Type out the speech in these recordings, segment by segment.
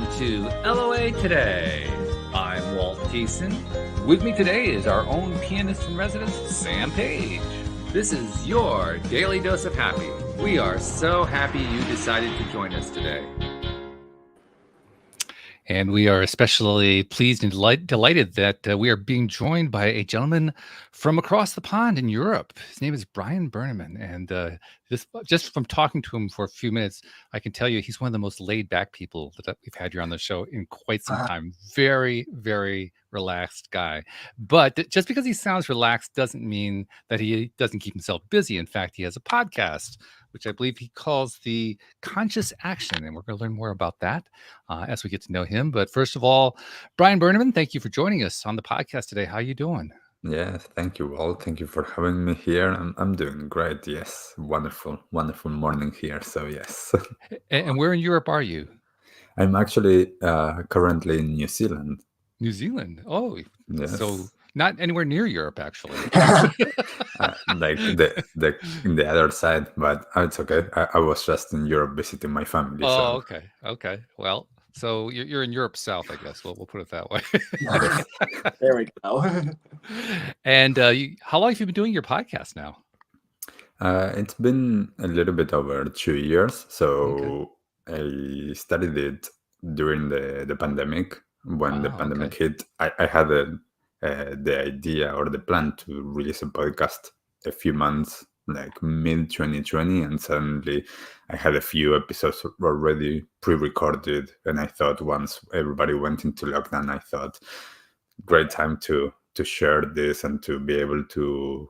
Welcome to LOA Today. I'm Walt Thiessen. With me today is our own pianist in residence, Sam Page. This is your daily dose of happy. We are so happy you decided to join us today. And we are especially pleased and delighted that we are being joined by a gentleman from across the pond in Europe. His name is Berneman. And this, just from talking to him for a few minutes, I can tell you he's one of the most laid back people that we've had here on the show in quite some time. Very, very relaxed guy. But just because he sounds relaxed doesn't mean that he doesn't keep himself busy. In fact, he has a podcast, which I believe he calls the Conscious Action. And we're going to learn more about that as we get to know him. But first of all, Brian Berneman, thank you for joining us on the podcast today. How are you doing? Yeah, thank you all. Thank you for having me here. I'm doing great. Yes, wonderful morning here. So yes. And where in Europe are you? I'm actually currently in New Zealand. New Zealand. Oh, yes. So not anywhere near Europe, actually. Like in the other side, but it's okay. I was just in Europe visiting my family. Oh, so. Okay. Well, so you're in Europe South, I guess. We'll put it that way. There we go. And how long have you been doing your podcast now? It's been a little bit over 2 years. So I started it during the pandemic. When the pandemic hit, I had the idea or the plan to release a podcast a few months, like mid 2020, and suddenly I had a few episodes already pre-recorded. And I thought once everybody went into lockdown, I thought great time to share this and to be able to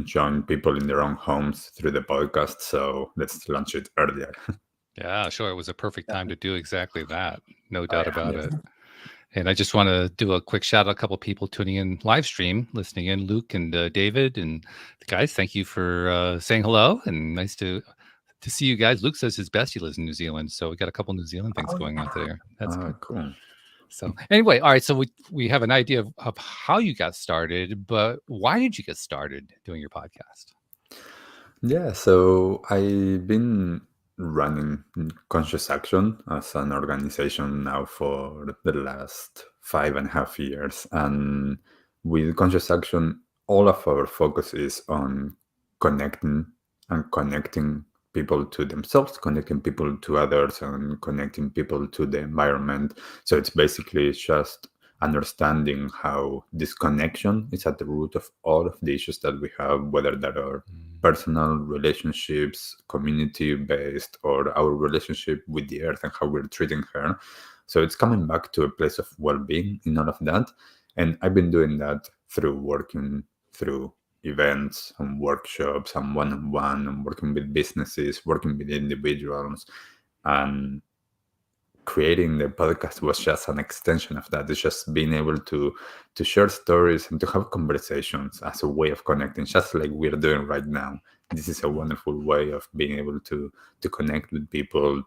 join people in their own homes through the podcast. So let's launch it earlier. Yeah, sure. It was a perfect time to do exactly that. No doubt about it. And I just want to do a quick shout out, a couple of people tuning in live stream, listening in, Luke and David. And guys, thank you for saying hello. And nice to see you guys. Luke says his best he lives in New Zealand. So we got a couple New Zealand things going on there. That's cool. So anyway, all right. So we have an idea of how you got started, but why did you get started doing your podcast? Yeah, so I've been running Conscious Action as an organization now for the last 5.5 years. And with Conscious Action, all of our focus is on connecting people to themselves, connecting people to others, and connecting people to the environment. So it's basically just understanding how this connection is at the root of all of the issues that we have, whether that are personal relationships, community-based, or our relationship with the earth and how we're treating her. So it's coming back to a place of well-being in all of that. And I've been doing that through working through events and workshops and one-on-one and working with businesses, working with individuals, and creating the podcast was just an extension of that. It's just being able to share stories and to have conversations as a way of connecting, just like we're doing right now. This is a wonderful way of being able to connect with people,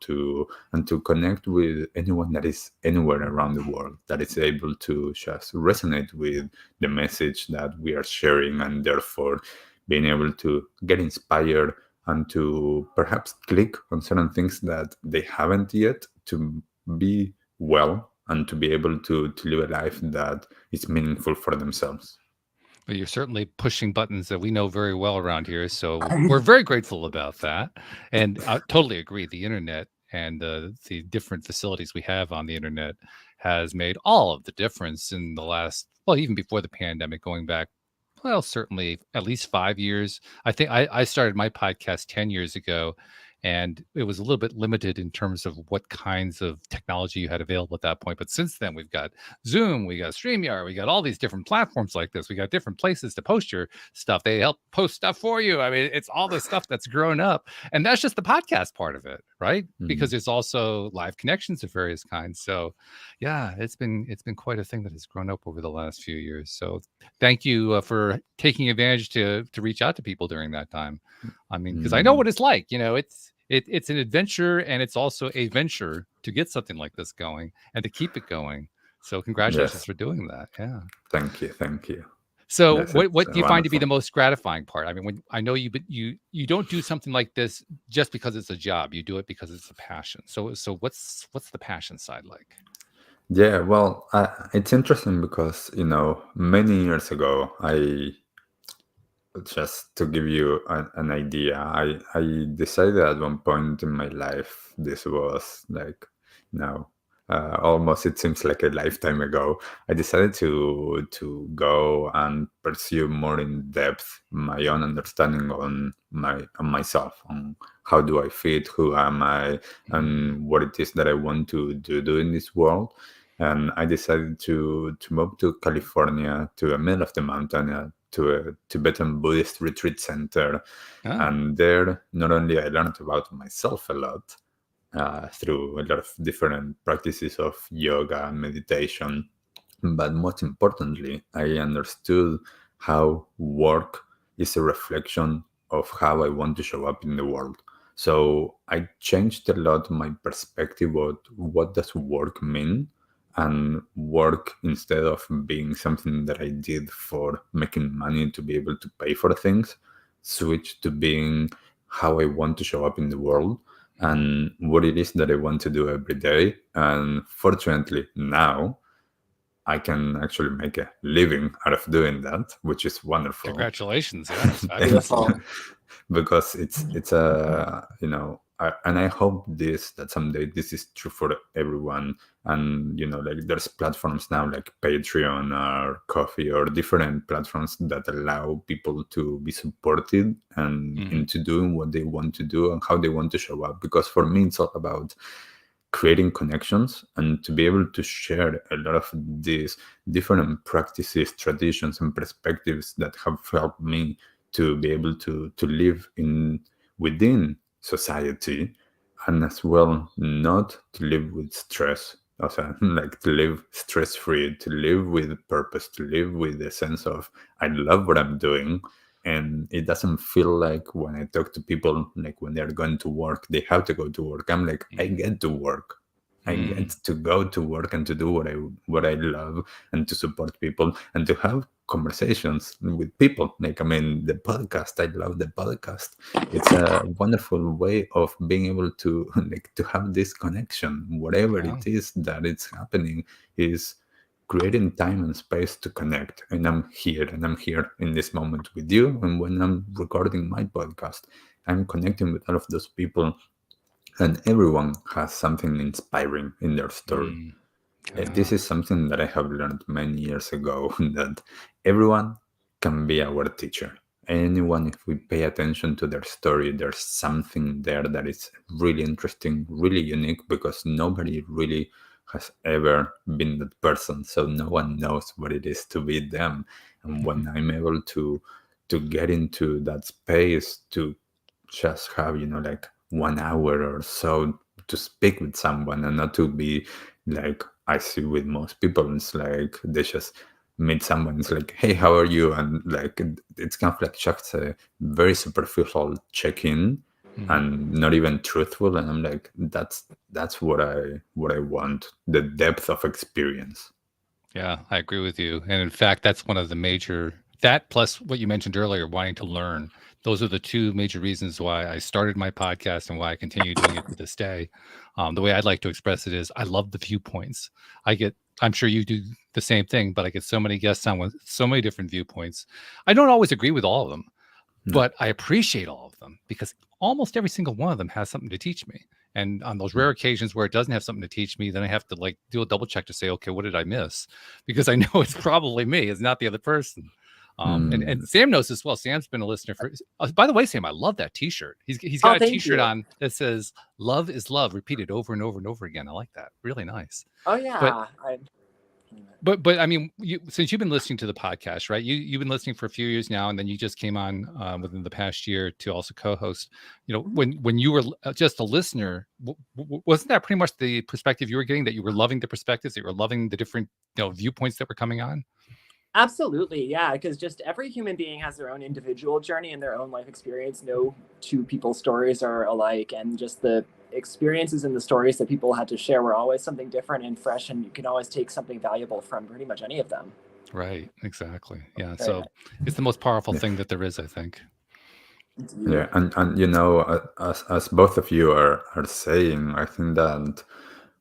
and to connect with anyone that is anywhere around the world, that is able to just resonate with the message that we are sharing, and therefore being able to get inspired and to perhaps click on certain things that they haven't yet, to be well and to be able to live a life that is meaningful for themselves. But you're certainly pushing buttons that we know very well around here. So we're very grateful about that. And I totally agree. The internet and the different facilities we have on the internet has made all of the difference in the last, well, even before the pandemic, going back, well, certainly at least 5 years. I think I started my podcast 10 years ago. And it was a little bit limited in terms of what kinds of technology you had available at that point. But since then, we've got Zoom, we got StreamYard, we got all these different platforms like this. We got different places to post your stuff. They help post stuff for you. I mean, it's all the stuff that's grown up. And that's just the podcast part of it, right? Mm-hmm. Because there's also live connections of various kinds. So yeah, it's been quite a thing that has grown up over the last few years. So thank you for taking advantage to reach out to people during that time. I mean, because I know what it's like, it's an adventure, and it's also a venture to get something like this going and to keep it going. So congratulations for doing that. Yeah. Thank you. So yes, what do you find to be the most gratifying part? I mean, when I know you don't do something like this just because it's a job. You do it because it's a passion. So what's the passion side like? Yeah, well, it's interesting because, many years ago, just to give you an idea, I decided at one point in my life, this was like now, almost it seems like a lifetime ago. I decided to go and pursue more in depth my own understanding on myself, on how do I fit, who am I, and what it is that I want to do in this world. And I decided to move to California, to the middle of the mountain, to a Tibetan Buddhist retreat center. Oh, And there, not only I learned about myself a lot through a lot of different practices of yoga and meditation, but most importantly, I understood how work is a reflection of how I want to show up in the world. So I changed a lot my perspective of what does work mean, and work, instead of being something that I did for making money to be able to pay for things, switched to being how I want to show up in the world and what it is that I want to do every day. And fortunately, now I can actually make a living out of doing that, which is wonderful. congratulations! Yeah, that's Thank fabulous. you. Beautiful. Because it's a, and I hope that someday this is true for everyone. And like there's platforms now like Patreon or Coffee or different platforms that allow people to be supported and Mhm. into doing what they want to do and how they want to show up. Because for me, it's all about creating connections and to be able to share a lot of these different practices, traditions, and perspectives that have helped me to be able to live in within society, and as well not to live with stress. Also, like to live stress free, to live with purpose, to live with a sense of I love what I'm doing. And it doesn't feel like when I talk to people, like when they're going to work, they have to go to work. I'm like, I Mm. get to work. I get Mm. to go to work and to do what I love, and to support people and to have conversations with people. Like, I mean, the podcast, I love the podcast. It's a wonderful way of being able to like to have this connection. Whatever Yeah. it is that it's happening is creating time and space to connect. And I'm here in this moment with you. And when I'm recording my podcast, I'm connecting with all of those people, and everyone has something inspiring in their story. Mm. This Yeah. is something that I have learned many years ago that everyone can be our teacher. Anyone, if we pay attention to their story, there's something there that is really interesting, really unique, because nobody really has ever been that person. So no one knows what it is to be them. And when I'm able to get into that space, to just have like 1 hour or so to speak with someone, and not to be like I see with most people, it's like they just meet someone, it's like, hey, how are you? And like it's kind of like just a very superficial check-in Mhm. and not even truthful. And I'm like, that's what I want, the depth of experience. Yeah, I agree with you. And in fact, that's one of the major, that plus what you mentioned earlier, wanting to learn. Those are the two major reasons why I started my podcast and why I continue doing it to this day. The way I'd like to express it is I love the viewpoints. I'm sure you do the same thing, but I get so many guests on with so many different viewpoints. I don't always agree with all of them, No. but I appreciate all of them because almost every single one of them has something to teach me. And on those rare occasions where it doesn't have something to teach me, then I have to like do a double check to say, okay, what did I miss? Because I know it's probably me, it's not the other person. And Sam knows as well. Sam's been a listener for. By the way, Sam, I love that T-shirt. He's got Oh, a thank T-shirt you. on that says "Love is love," repeated over and over and over again. I like that. Really nice. Oh But yeah. but I mean, since you've been listening to the podcast, right? You've been listening for a few years now, and then you just came on within the past year to also co-host. When you were just a listener, wasn't that pretty much the perspective you were getting? That you were loving the perspectives, that you were loving the different viewpoints that were coming on. Absolutely, yeah, because just every human being has their own individual journey and their own life experience. No two people's stories are alike, and just the experiences and the stories that people had to share were always something different and fresh, and you can always take something valuable from pretty much any of them. Right. Exactly. Yeah. Very So it's the most powerful thing that there is, I think. nice. Yeah, and as both of you are saying, I think that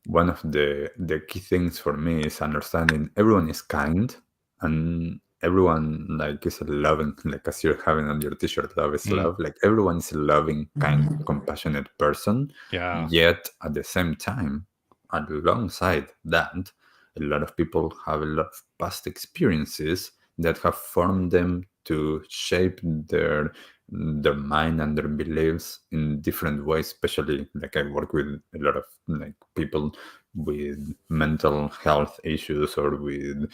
one of the key things for me is understanding everyone is kind and everyone like is loving, like as you're having on your t-shirt, love is love, like everyone is a loving, kind, compassionate person. Yeah. Yet at the same time, alongside that, a lot of people have a lot of past experiences that have formed them to shape their mind and their beliefs in different ways. Especially like I work with a lot of like people with mental health issues or with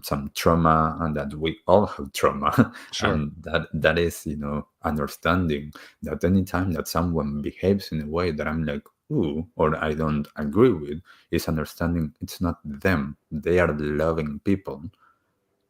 some trauma, and that we all have trauma. Sure. And that is, understanding that anytime that someone behaves in a way that I'm like, ooh, or I don't agree with, is understanding it's not them. They are loving people.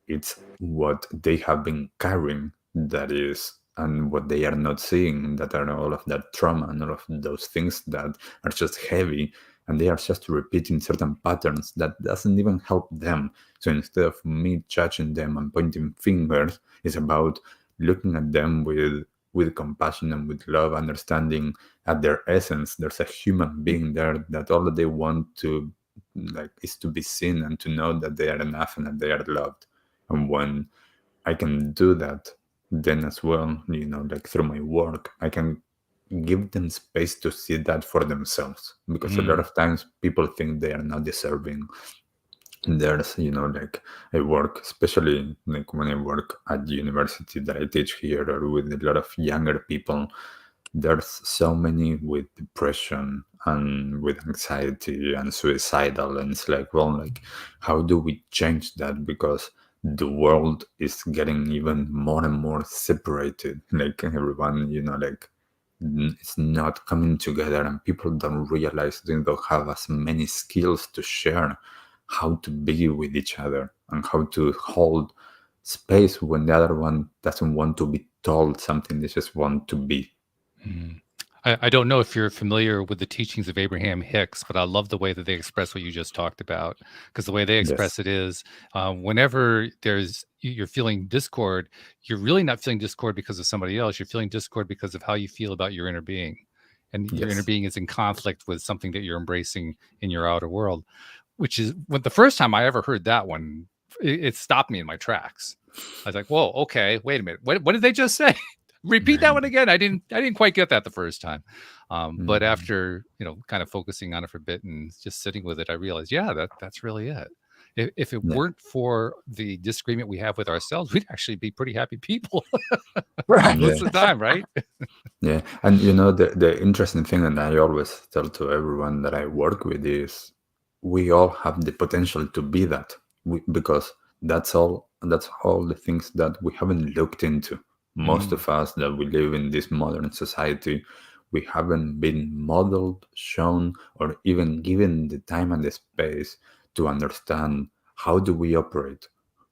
It's what they have been carrying that is, and what they are not seeing, that are all of that trauma and all of those things that are just heavy, and they are just repeating certain patterns that doesn't even help them. So instead of me judging them and pointing fingers, it's about looking at them with compassion and with love, understanding at their essence there's a human being there that all that they want to like is to be seen and to know that they are enough and that they are loved. And when I can do that, then as well, like through my work, I can give them space to see that for themselves. Because a lot of times people think they are not deserving. There's, like I work, especially like when I work at the university that I teach here or with a lot of younger people, there's so many with depression and with anxiety and suicidal, and it's like, well, like how do we change that? Because the world is getting even more and more separated, like everyone, like it's not coming together, and people don't realize they don't have as many skills to share how to be with each other and how to hold space when the other one doesn't want to be told something, they just want to be. I don't know if you're familiar with the teachings of Abraham Hicks, but I love the way that they express what you just talked about. Because the way they express it is, whenever you're feeling discord, you're really not feeling discord because of somebody else. You're feeling discord because of how you feel about your inner being, and your inner being is in conflict with something that you're embracing in your outer world. Which is when the first time I ever heard that one, it stopped me in my tracks. I was like, "Whoa, okay, wait a minute. What did they just say?" Repeat that one again. I didn't quite get that the first time. But after, kind of focusing on it for a bit and just sitting with it, I realized, yeah, that's really it. If it weren't for the disagreement we have with ourselves, we'd actually be pretty happy people. Right. Most of the time, right? Yeah. And the interesting thing, and I always tell to everyone that I work with, is we all have the potential to be that. Because that's all the things that we haven't looked into. Most of us that we live in this modern society, we haven't been modeled, shown, or even given the time and the space to understand how do we operate,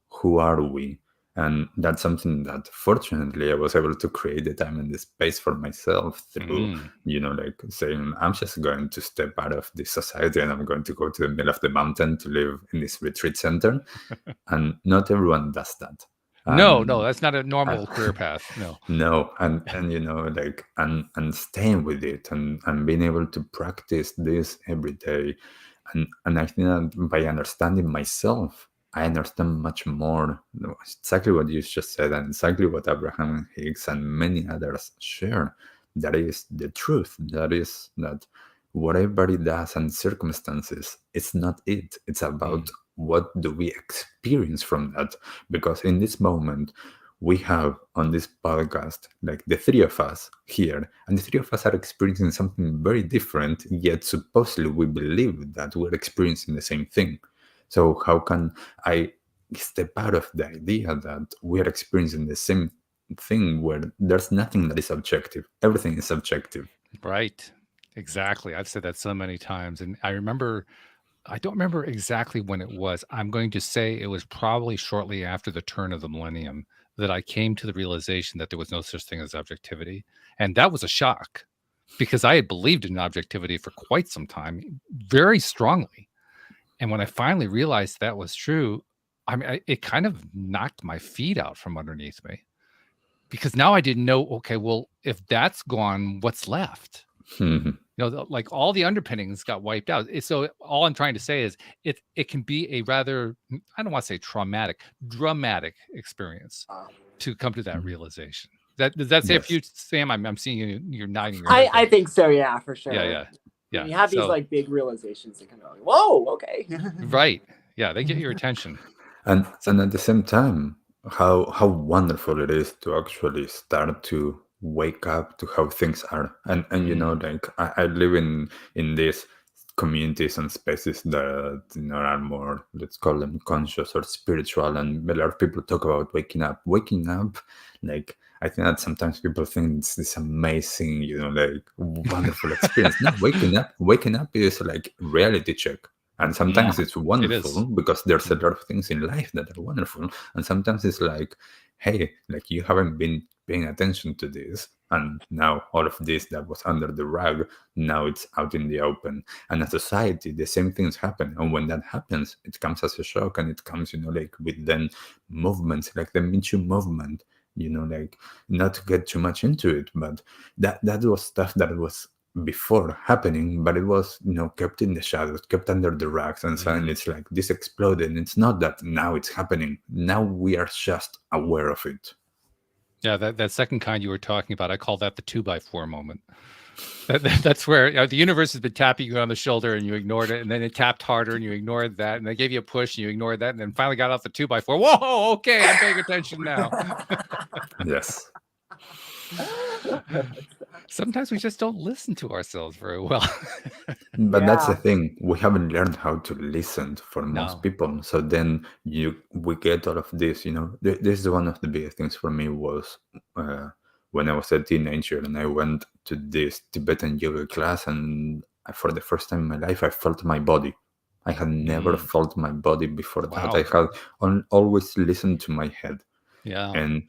who are we. And that's something that fortunately I was able to create the time and the space for myself through, like saying, I'm just going to step out of this society and I'm going to go to the middle of the mountain to live in this retreat center. And not everyone does that. No, that's not a normal career path. No. No, and like and staying with it and being able to practice this every day, and I think that by understanding myself, I understand much more exactly what you just said, and exactly what Abraham Hicks and many others share. That is the truth. That is that whatever it does and circumstances, it's not it. It's about what do we experience from that. Because in this moment, we have on this podcast, like the three of us here, and the three of us are experiencing something very different, yet supposedly we believe that we're experiencing the same thing. So how can I step out of the idea that we're experiencing the same thing where there's nothing that is objective? Everything is subjective. Right. Exactly. I've said that so many times. And I don't remember exactly when it was. I'm going to say it was probably shortly after the turn of the millennium that I came to the realization that there was no such thing as objectivity. And that was a shock because I had believed in objectivity for quite some time, very strongly. And when I finally realized that was true, it kind of knocked my feet out from underneath me because now I didn't know, okay, well, if that's gone, what's left? like all the underpinnings got wiped out. So all I'm trying to say is it can be a rather, I don't want to say traumatic, dramatic experience to come to that realization. Does that say a few, Sam? I'm seeing you're nodding your head. I think so, yeah, for sure. Yeah. When you have these like big realizations, it kind of like, whoa, okay. Right. Yeah, they get your attention. And at the same time, how wonderful it is to actually start to wake up to how things are. And like I live in these communities and spaces that are more, let's call them conscious or spiritual, and a lot of people talk about waking up. Like I think that sometimes people think it's this amazing, like wonderful experience. No, waking up is like reality check. And sometimes it's wonderful because there's a lot of things in life that are wonderful. And sometimes it's like, hey, like you haven't been paying attention to this. And now all of this that was under the rug, now it's out in the open. And as a society, the same things happen. And when that happens, it comes as a shock, and it comes, like with then movements like the Me Too movement, like not to get too much into it, but that was stuff that was before happening, but it was kept in the shadows, kept under the rugs, and suddenly it's like this exploded. It's not that now it's happening, now we are just aware of it. Yeah, that second kind you were talking about, I call that the 2x4 moment. That's where the universe has been tapping you on the shoulder and you ignored it, and then it tapped harder and you ignored that, and they gave you a push and you ignored that, and then finally got off the 2x4. Whoa, okay, I'm paying attention now. Yes. Sometimes we just don't listen to ourselves very well. But that's the thing, we haven't learned how to listen for most people. So then we get all of this. This is one of the biggest things for me was when I was a teenager and I went to this Tibetan yoga class, and for the first time in my life I felt my body. I had never felt my body before that. I had always listened to my head. And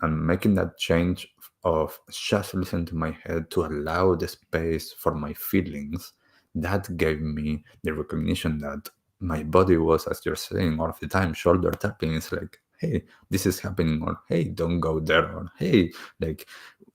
making that change of just listen to my head to allow the space for my feelings, that gave me the recognition that my body was, as you're saying, all of the time, shoulder tapping. It's like, hey, this is happening, or hey, don't go there, or hey, like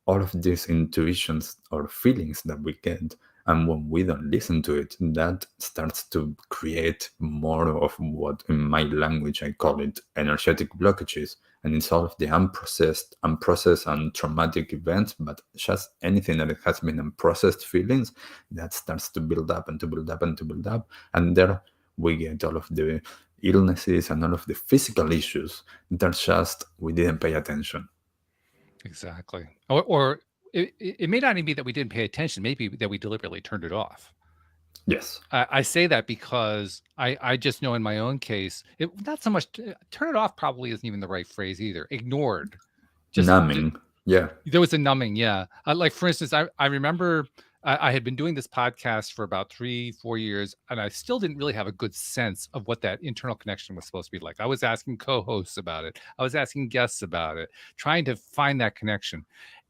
all of these intuitions or feelings that we get. And when we don't listen to it, that starts to create more of what in my language I call it energetic blockages. And it's all of the unprocessed and traumatic events, but just anything that has been unprocessed feelings, that starts to build up and to build up and to build up. And there we get all of the illnesses and all of the physical issues that just we didn't pay attention. Exactly. Or it may not even be that we didn't pay attention, maybe that we deliberately turned it off. Yes. I say that because I just know in my own case, not so much turn it off probably isn't even the right phrase either. Ignored. Just numbing. Yeah. There was a numbing. Yeah. Like for instance, I remember I had been doing this podcast for about 3-4 years, and I still didn't really have a good sense of what that internal connection was supposed to be like. I was asking co-hosts about it. I was asking guests about it, trying to find that connection.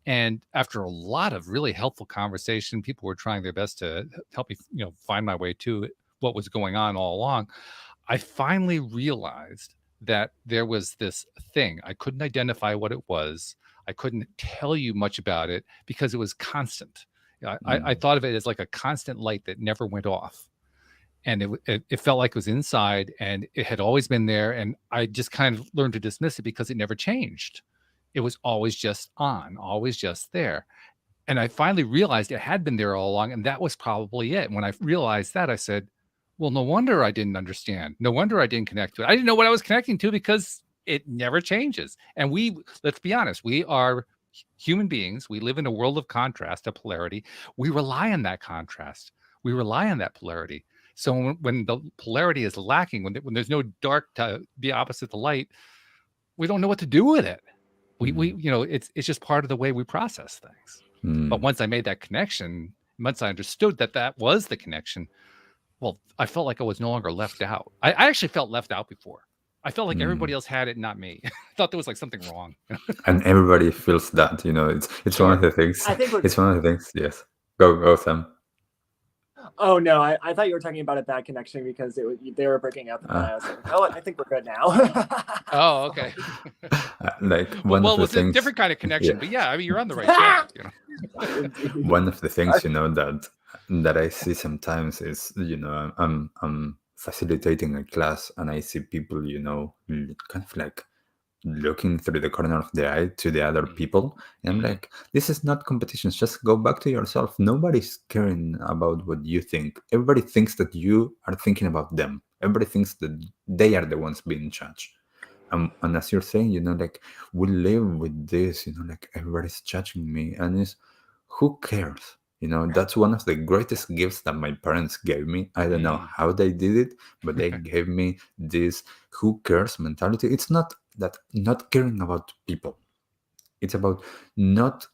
And after a lot of really helpful conversation, people were trying their best to help me, find my way to what was going on all along. I finally realized that there was this thing. I couldn't identify what it was. I couldn't tell you much about it because it was constant. I thought of it as like a constant light that never went off. And it felt like it was inside, and it had always been there. And I just kind of learned to dismiss it because it never changed. It was always just on, always just there. And I finally realized it had been there all along, and that was probably it. And when I realized that, I said, well, no wonder I didn't understand. No wonder I didn't connect to it. I didn't know what I was connecting to because it never changes. And let's be honest, we are human beings. We live in a world of contrast, of polarity. We rely on that contrast. We rely on that polarity. So when the polarity is lacking, when there's no dark to be opposite the light, we don't know what to do with it. We it's just part of the way we process things. But once I made that connection, once I understood that was the connection, well, I felt like I was no longer left out. I actually felt left out before. I felt like everybody else had it, not me. I thought there was like something wrong. And everybody feels that, it's one of the things. I think it's one of the things. Yes. Go, Sam. Oh no, I thought you were talking about a bad connection because they were breaking up, and then I was like, oh, I think we're good now. Oh, okay. Like Well, one of it the was a things, different kind of connection, yeah, but yeah, I mean, you're on the right track. Indeed. one of the things that I see sometimes is, I'm facilitating a class and I see people, kind of like looking through the corner of the eye to the other people, and I'm like, this is not competitions, just go back to yourself. Nobody's caring about what you think. Everybody thinks that you are thinking about them. Everybody thinks that they are the ones being judged. And as you're saying, like, we live with this, like, everybody's judging me, and it's, who cares? That's one of the greatest gifts that my parents gave me. I don't know how they did it, but they gave me this who cares mentality. It's not that not caring about people. It's about not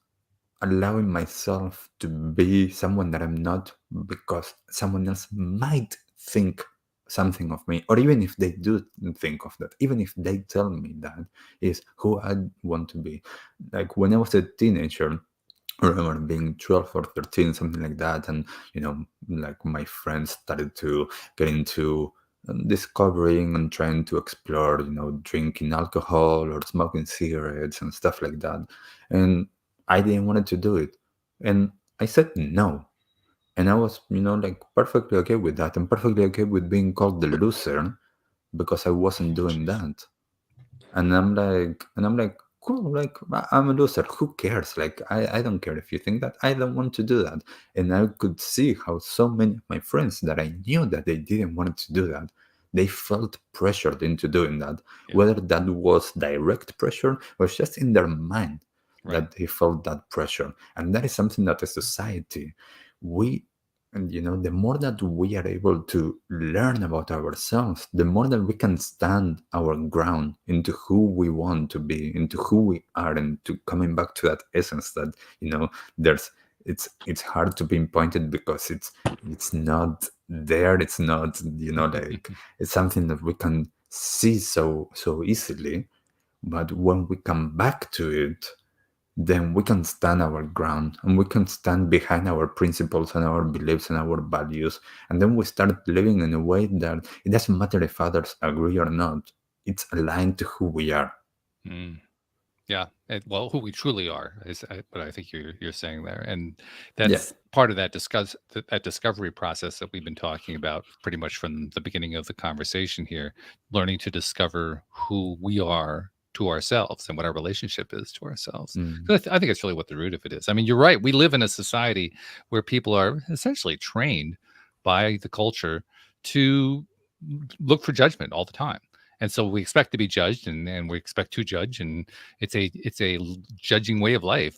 allowing myself to be someone that I'm not because someone else might think something of me, or even if they do think of that, even if they tell me that is who I want to be. Like when I was a teenager, I remember being 12 or 13, something like that, and like my friends started to get into discovering and trying to explore, drinking alcohol or smoking cigarettes and stuff like that. And I didn't want to do it. And I said no. And I was, like perfectly okay with that and perfectly okay with being called the loser because I wasn't doing that. And I'm like, cool, like I'm a loser. Who cares? Like I don't care if you think that. I don't want to do that. And I could see how so many of my friends that I knew that they didn't want to do that, they felt pressured into doing that. Yeah. Whether that was direct pressure or just in their mind Right. that they felt that pressure. And that is something that as society, we and the more that we are able to learn about ourselves, the more that we can stand our ground into who we want to be, into who we are, and to coming back to that essence that there's it's hard to pinpoint it because it's not there. It's not like it's something that we can see so easily. But when we come back to it, then we can stand our ground and we can stand behind our principles and our beliefs and our values. And then we start living in a way that it doesn't matter if others agree or not. It's aligned to who we are. Yeah, well, who we truly are is what I think you're saying there, and Yeah. that's part of that that discovery process that we've been talking about pretty much from the beginning of the conversation here, learning to discover who we are to ourselves and what our relationship is to ourselves. 'Cause I think it's really what the root of it is. I mean, you're right. We live in a society where people are essentially trained by the culture to look for judgment all the time. And so we expect to be judged and we expect to judge, and it's a judging way of life.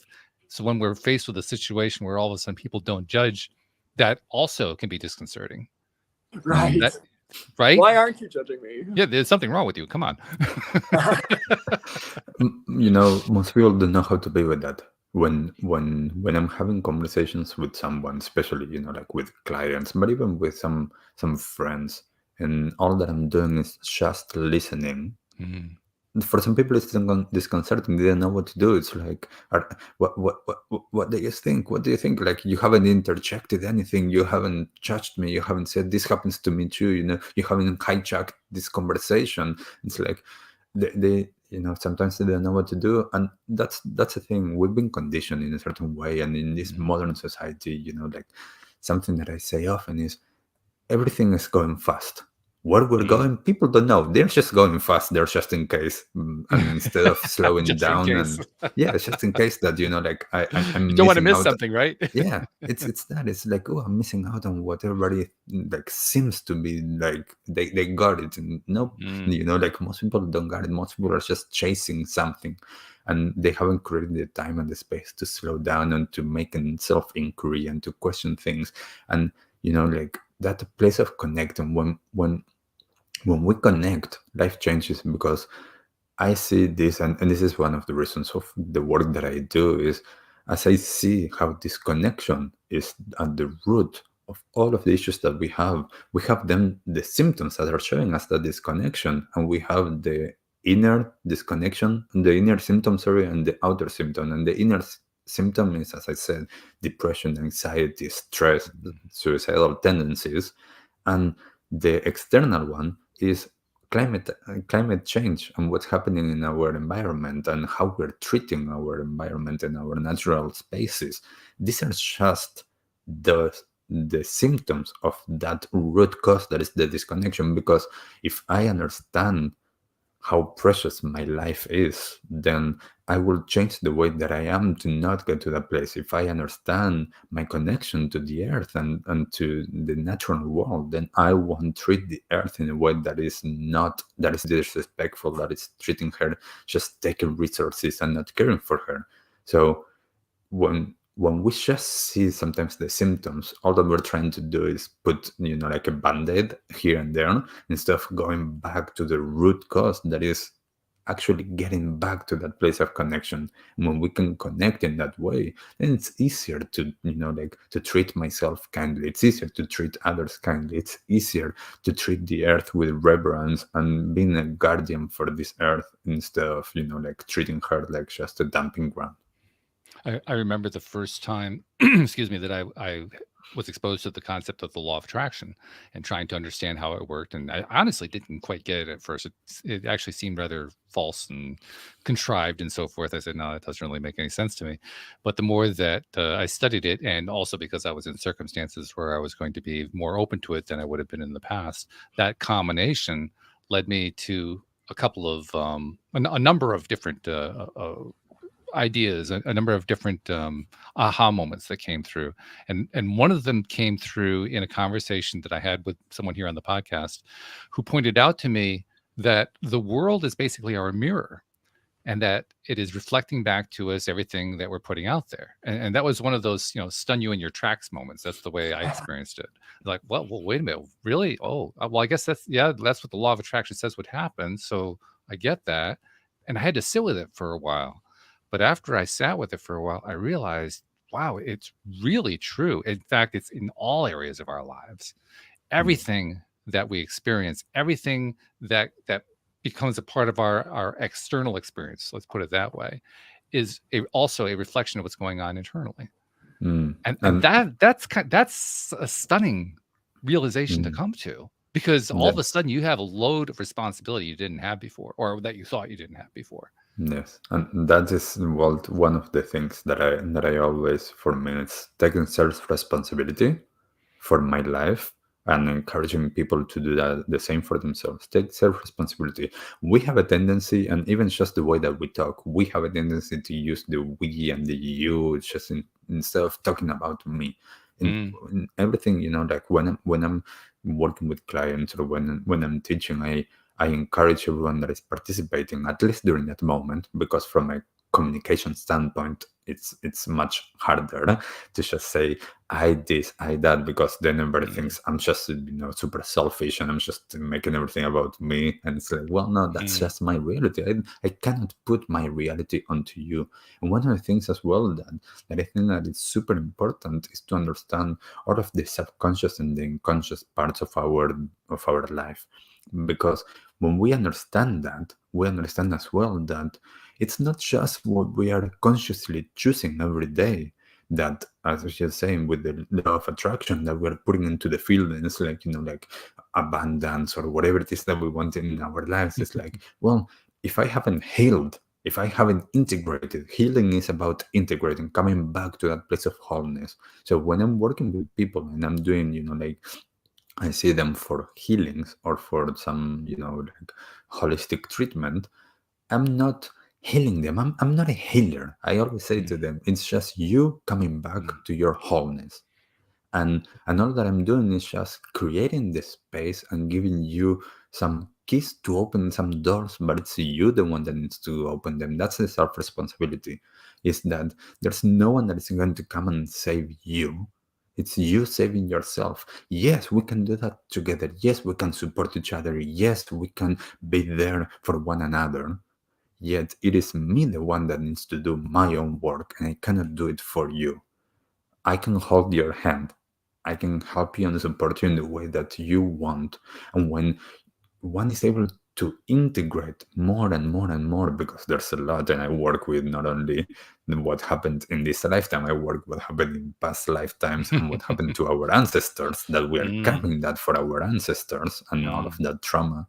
So when we're faced with a situation where all of a sudden people don't judge, that also can be disconcerting. Right. That, right? Why aren't you judging me? Yeah, there's something wrong with you. Come on. Most people don't know how to be with that. When I'm having conversations with someone, especially like with clients, but even with some friends, and all that I'm doing is just listening. For some people, it's disconcerting. They don't know what to do. It's like, what do you think? What do you think? Like, you haven't interjected anything. You haven't judged me. You haven't said this happens to me too. You haven't hijacked this conversation. It's like they sometimes they don't know what to do, and that's the thing. We've been conditioned in a certain way, and in this modern society, like something that I say often is everything is going fast. Where we're going, people don't know. They're just going fast. They're just in case, and instead of slowing Just in down, case. and it's just in case that like I'm You don't want to missing miss out. something, right? Yeah, it's that. It's like, oh, I'm missing out on what everybody like seems to be like. They got it, and nope. Like most people don't got it. Most people are just chasing something, and they haven't created the time and the space to slow down and to make a self inquiry and to question things. And like that place of connecting when we connect, life changes, because I see this, and this is one of the reasons of the work that I do, is as I see how this connection is at the root of all of the issues that we have them, the symptoms that are showing us that disconnection, and we have the inner disconnection, the inner symptom, sorry, and the outer symptom. And the inner symptom is, as I said, depression, anxiety, stress, suicidal tendencies, and the external one is climate change and what's happening in our environment and how we're treating our environment and our natural spaces. These are just the the symptoms of that root cause that is the disconnection. Because if I understand how precious my life is, then I will change the way that I am to not get to that place. If I understand my connection to the earth and to the natural world, then I won't treat the earth in a way that is disrespectful, that is treating her, just taking resources and not caring for her. So when we just see sometimes the symptoms, all that we're trying to do is put, like a band-aid here and there, instead of going back to the root cause that is actually getting back to that place of connection. And when we can connect in that way, then it's easier to, to treat myself kindly. It's easier to treat others kindly. It's easier to treat the earth with reverence and being a guardian for this earth, instead of, treating her like just a dumping ground. I remember the first time, excuse me, that I was exposed to the concept of the law of attraction and trying to understand how it worked. And I honestly didn't quite get it at first. It actually seemed rather false and contrived and so forth. I said, no, that doesn't really make any sense to me. But the more that I studied it, and also because I was in circumstances where I was going to be more open to it than I would have been in the past, that combination led me to a couple of, a number of different ideas, a number of different aha moments that came through, and one of them came through in a conversation that I had with someone here on the podcast, who pointed out to me that the world is basically our mirror, and that it is reflecting back to us everything that we're putting out there. And that was one of those, stun you in your tracks moments. That's the way I experienced it. Like, well, wait a minute, really? Oh, well, I guess that's what the law of attraction says would happen. So I get that, and I had to sit with it for a while. But after I sat with it for a while, I realized, wow, it's really true. In fact, it's in all areas of our lives. Everything that we experience, everything that becomes a part of our external experience, let's put it that way, is also a reflection of what's going on internally. And that's a stunning realization to come to, because all of a sudden you have a load of responsibility you didn't have before, or that you thought you didn't have before. Yes, and that is one of the things that I always, for me, it's taking self-responsibility for my life and encouraging people to do that the same for themselves. Take self-responsibility. We have a tendency, and even just the way that we talk, we have a tendency to use the we and the you, just instead of talking about me. In everything, like when I'm working with clients, or when I'm teaching, I encourage everyone that is participating, at least during that moment, because from a communication standpoint, it's much harder to just say I this, I that, because then everybody thinks I'm just super selfish and I'm just making everything about me. And it's like, well, no, that's just my reality. I cannot put my reality onto you. And one of the things as well that I think that is super important is to understand all of the subconscious and the unconscious parts of our life. Because when we understand that, we understand as well that it's not just what we are consciously choosing every day, that, as I was just saying, with the law of attraction, that we're putting into the field, and it's like, like abundance or whatever it is that we want in our lives. It's like, well, if I haven't healed, if I haven't integrated, healing is about integrating, coming back to that place of wholeness. So when I'm working with people and I'm doing, I see them for healings or for some, like holistic treatment, I'm not healing them. I'm not a healer. I always say to them, it's just you coming back to your wholeness. And all that I'm doing is just creating this space and giving you some keys to open some doors, but it's you the one that needs to open them. That's the self-responsibility, is that there's no one that is going to come and save you. It's you saving yourself. Yes, we can do that together. Yes, we can support each other. Yes, we can be there for one another. Yet it is me the one that needs to do my own work, and I cannot do it for you. I can hold your hand. I can help you and support you in the way that you want. And when one is able to integrate more and more and more, because there's a lot, and I work with not only what happened in this lifetime, I work what happened in past lifetimes and what happened to our ancestors, that we are carrying that for our ancestors and all of that trauma.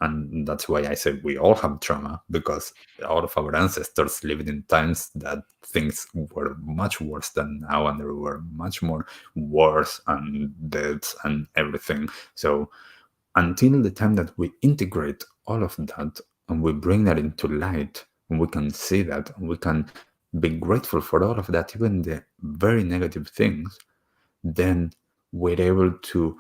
And that's why I say we all have trauma, because all of our ancestors lived in times that things were much worse than now, and there were much more wars and deaths and everything. So until the time that we integrate all of that and we bring that into light, and we can see that, and we can be grateful for all of that, even the very negative things, then we're able to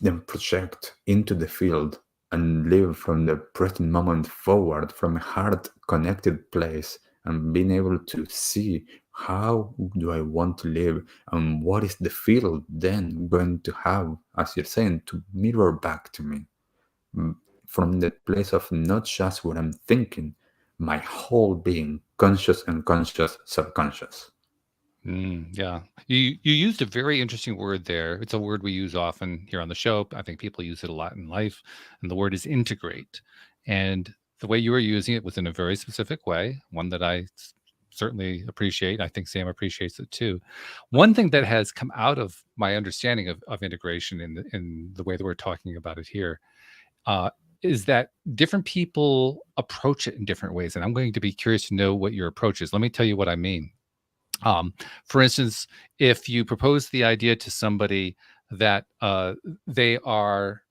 then project into the field and live from the present moment forward from a heart connected place, and being able to see how do I want to live, and what is the field then going to have, as you're saying, to mirror back to me from the place of not just what I'm thinking, my whole being, conscious, unconscious, subconscious. Yeah, you used a very interesting word there. It's a word we use often here on the show. I think people use it a lot in life, and the word is integrate. And the way you were using it was in a very specific way, one that I certainly appreciate. I think Sam appreciates it too. One thing that has come out of my understanding of integration in the way that we're talking about it here is that different people approach it in different ways. And I'm going to be curious to know what your approach is. Let me tell you what I mean. For instance, if you propose the idea to somebody that they are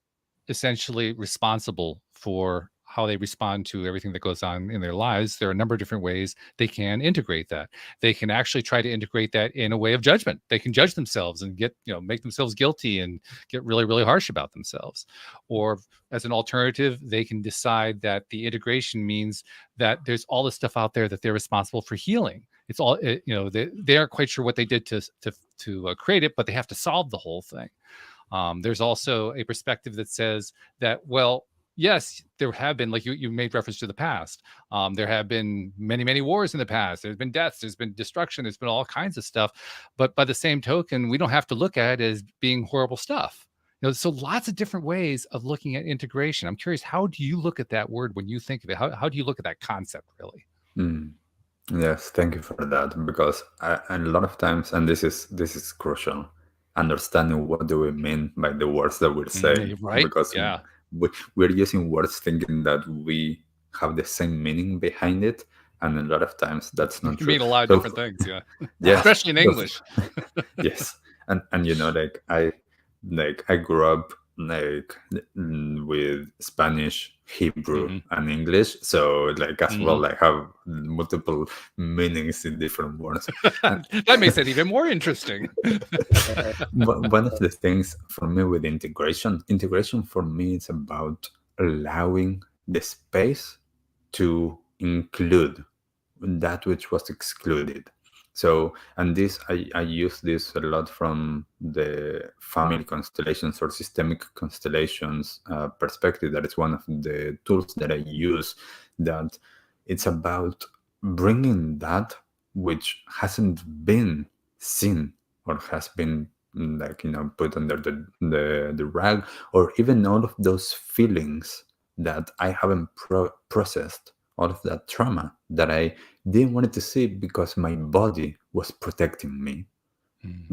essentially responsible for how they respond to everything that goes on in their lives, there are a number of different ways they can integrate that. They can actually try to integrate that in a way of judgment. They can judge themselves and make themselves guilty and get really, really harsh about themselves. Or as an alternative, they can decide that the integration means that there's all this stuff out there that they're responsible for healing. It's all, they aren't quite sure what they did to create it, but they have to solve the whole thing. There's also a perspective that says that, well, yes, there have been, like you made reference to the past. There have been many, many wars in the past. There's been deaths, there's been destruction, there's been all kinds of stuff. But by the same token, we don't have to look at it as being horrible stuff. So lots of different ways of looking at integration. I'm curious, how do you look at that word when you think of it? How do you look at that concept, really? Yes, thank you for that, because a lot of times, and this is crucial, understanding what do we mean by the words that we're saying, right? because Yeah. we're using words thinking that we have the same meaning behind it, and a lot of times that's not true. Mean a lot of different things, yeah. Yes, especially in English. Yes, and I grew up with Spanish, Hebrew, and English, so as well I have multiple meanings in different words. That makes it even more interesting. One of the things for me with integration for me is about allowing the space to include that which was excluded. So, and this, I use this a lot from the family constellations or systemic constellations perspective. That is one of the tools that I use, that it's about bringing that which hasn't been seen or has been put under the rag, or even all of those feelings that I haven't processed, all of that trauma that I didn't want to see because my body was protecting me.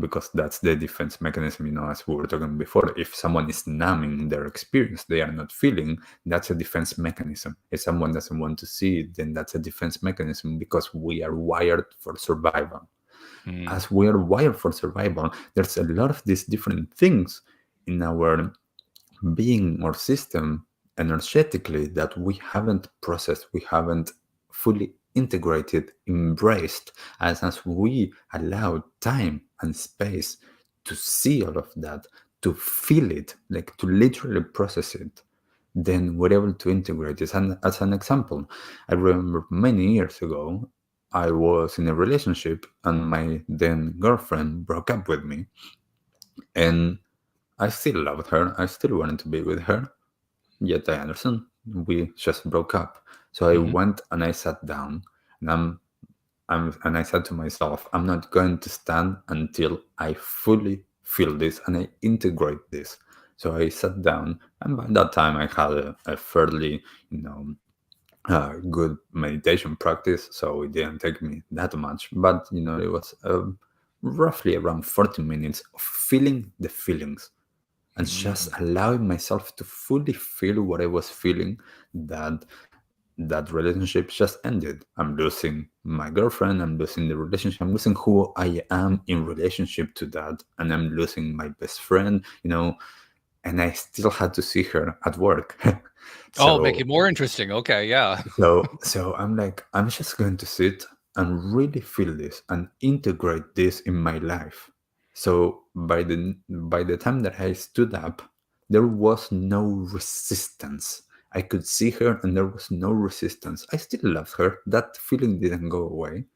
Because that's the defense mechanism, as we were talking before. If someone is numbing their experience, they are not feeling, that's a defense mechanism. If someone doesn't want to see it, then that's a defense mechanism, because we are wired for survival. As we are wired for survival, there's a lot of these different things in our being or system energetically that we haven't processed, we haven't fully integrated, embraced, as we allow time and space to see all of that, to feel it, to literally process it, then we're able to integrate it. And as an example, I remember many years ago, I was in a relationship and my then girlfriend broke up with me. And I still loved her. I still wanted to be with her. Yet I understand we just broke up. So I went and I sat down, and and I said to myself, I'm not going to stand until I fully feel this and I integrate this. So I sat down, and by that time I had a fairly, good meditation practice. So it didn't take me that much, but it was roughly around 40 minutes of feeling the feelings and just allowing myself to fully feel what I was feeling. That relationship just ended. I'm losing my girlfriend, I'm losing the relationship, I'm losing who I am in relationship to that, and I'm losing my best friend, and I still had to see her at work. Oh, make it so more interesting. Okay, yeah. so I'm like, I'm just going to sit and really feel this and integrate this in my life. So by the time that I stood up, there was no resistance. I could see her and there was no resistance. I still loved her. That feeling didn't go away.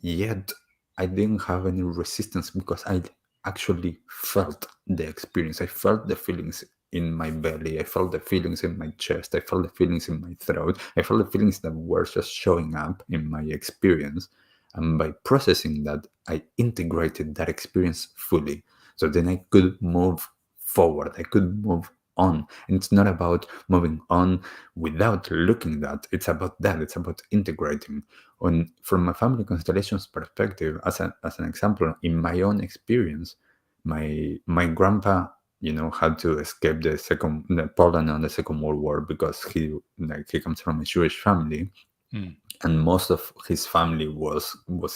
Yet I didn't have any resistance because I actually felt the experience. I felt the feelings in my belly. I felt the feelings in my chest. I felt the feelings in my throat. I felt the feelings that were just showing up in my experience. And by processing that, I integrated that experience fully. So then I could move forward. I could move on. And it's not about moving on without looking at that. It's about that. It's about integrating. From a family constellations perspective, as an example, in my own experience, my grandpa, had to escape the Poland on the Second World War because he comes from a Jewish family, and most of his family was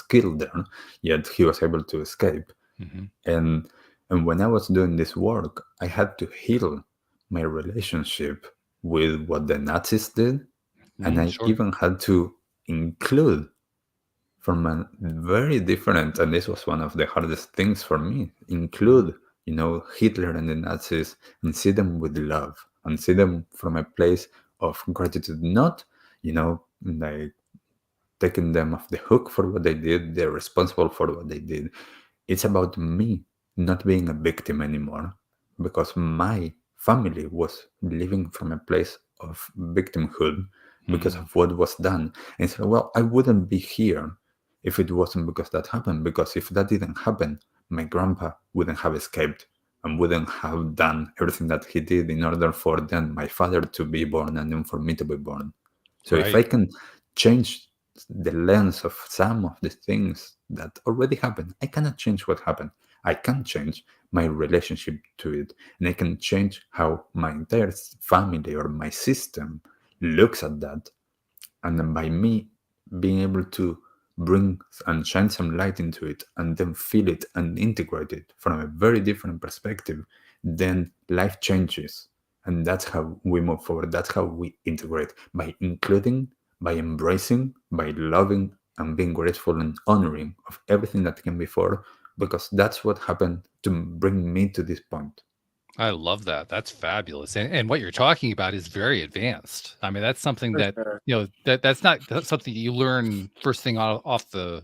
killed there. Yet he was able to escape. And when I was doing this work, I had to heal my relationship with what the Nazis did, and I Sure. even had to include from a very different, and this was one of the hardest things for me, include Hitler and the Nazis and see them with love and see them from a place of gratitude, not like taking them off the hook for what they did. They're responsible for what they did. It's about me not being a victim anymore, because my family was living from a place of victimhood because of what was done. And so, well, I wouldn't be here if it wasn't because that happened, because if that didn't happen, my grandpa wouldn't have escaped and wouldn't have done everything that he did in order for then my father to be born and then for me to be born. So if I Right. can change the lens of some of the things that already happened, I cannot change what happened. I can change my relationship to it, and I can change how my entire family or my system looks at that. And then by me being able to bring and shine some light into it and then feel it and integrate it from a very different perspective, then life changes. And that's how we move forward. That's how we integrate, by including, by embracing, by loving, and being grateful and honoring of everything that came before, because that's what happened to bring me to this point. I love that. That's fabulous. And what you're talking about is very advanced. I mean, that's something For that, sure. that's something you learn first thing off the